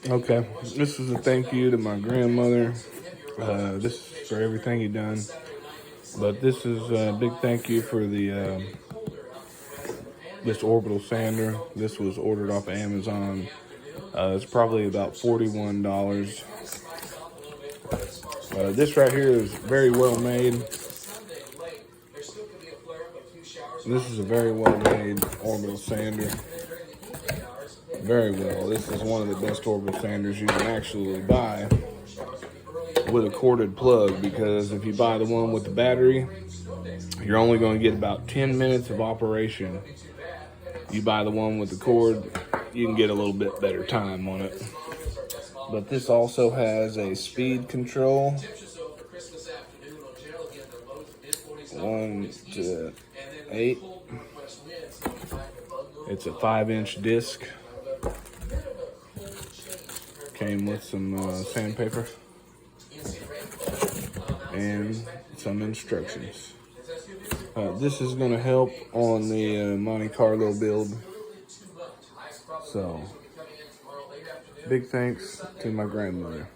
Okay, this is a thank you to my grandmother. This is for everything you done. But this is a big thank you for the this orbital sander. This was ordered off of Amazon. It's probably about $41. This right here is very well made. This is a very well made orbital sander. Very well. This is one of the best orbital sanders you can actually buy with a corded plug, because if you buy the one with the battery, you're only going to get about 10 minutes of operation. You buy the one with the cord, you can get a little bit better time on it. But this also has a speed control, 1 to 8. It's a 5-inch disc. Came with some sandpaper and some instructions. This is going to help on the Monte Carlo build. So, big thanks to my grandmother.